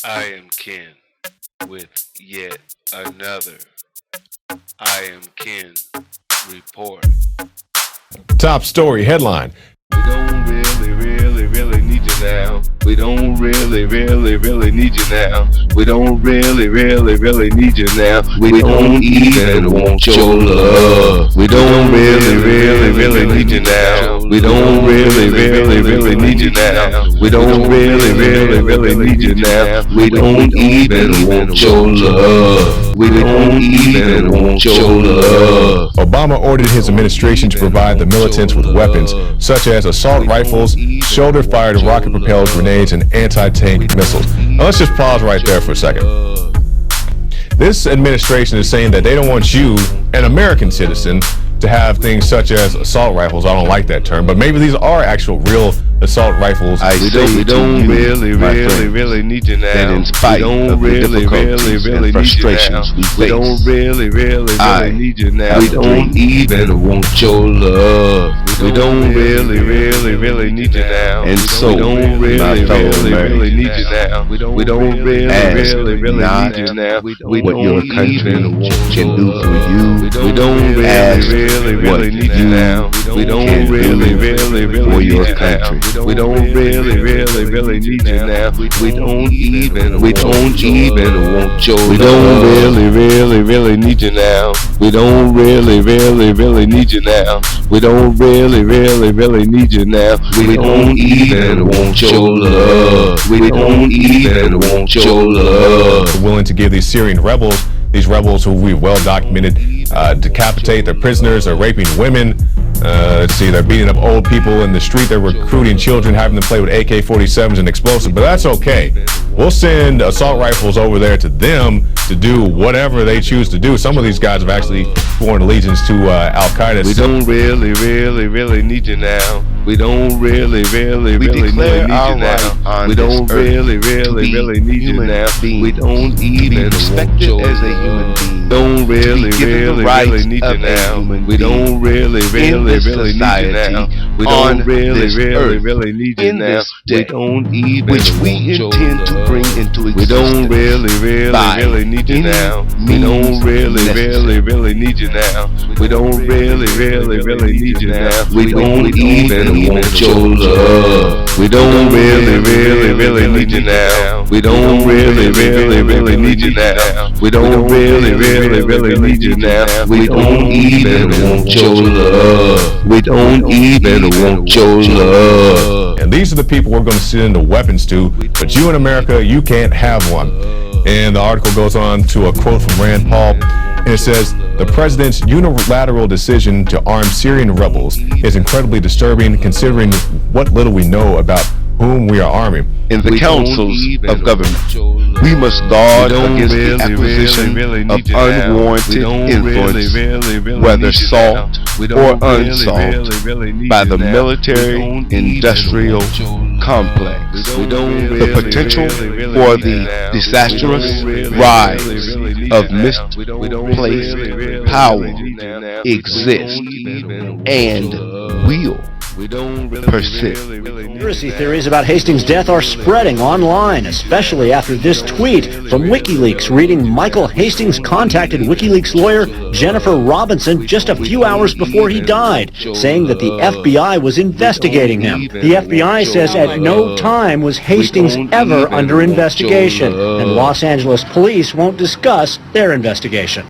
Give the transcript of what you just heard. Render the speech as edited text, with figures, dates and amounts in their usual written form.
I am Ken with yet another I am Ken report. Top story headline. We don't really need you now. We don't really need you now. We don't really need you now. We don't even want your love. We don't really need you now. We don't really need you now. We don't really need you now. We don't even want your love. We don't even want your love. Obama ordered his administration to provide the militants with weapons such as assault rifles, shoulder-fired rocket-propelled grenades, and anti-tank missiles. Now let's just pause right there for a second. This administration is saying that they don't want you, an American citizen, to have things such as assault rifles. I don't like that term, but maybe these are actual real assault rifles. We don't really need you now. That in spite of the difficulties and frustrations we face, we don't really need you now. We don't even want your love. We don't really need you now. And so, we don't really need you now. We don't really not need you now. what your country can do for you. We don't really need you now. We don't really for need your you now. country. We don't really need you now. We don't even want your love. We don't really need you now. We don't really need you now. We don't really need you now. We don't even want your love. We don't even want your love. Willing to give these Syrian rebels, these rebels who we've well documented, decapitate their prisoners, they're raping women. Let's see, they're beating up old people in the street, they're recruiting children, having them play with AK-47s and explosives, but that's okay. We'll send assault rifles over there to them to do whatever they choose to do. Some of these guys have actually sworn allegiance to Al-Qaeda. We don't really need you now. We don't really need you now. We don't really need you now. We don't even want your as a human being. Don't really need you now. We don't really need you now. We don't really need you now. We don't even which we intend to bring into existence. We don't really need you now. We don't really need you now. We don't really need you now. We don't even want your love. We don't really need you now. We don't really need you now. We don't really need you now. We don't even want your love. We don't even want your love. And these are the people we're going to send the weapons to, but you in America, you can't have one. And the article goes on to a quote from Rand Paul, and it says, "The president's unilateral decision to arm Syrian rebels is incredibly disturbing considering what little we know about whom we are arming." In the councils of government, we must guard against the acquisition of unwarranted influence, whether sought or unsought, by the military-industrial complex. The potential for the disastrous rise of misplaced power exists and will persist. Conspiracy theories about Hastings' death are spreading online, especially after this tweet from WikiLeaks reading Michael Hastings contacted WikiLeaks lawyer Jennifer Robinson just a few hours before he died, saying that the FBI was investigating him. The FBI says at no time was Hastings ever under investigation, and Los Angeles police won't discuss their investigation.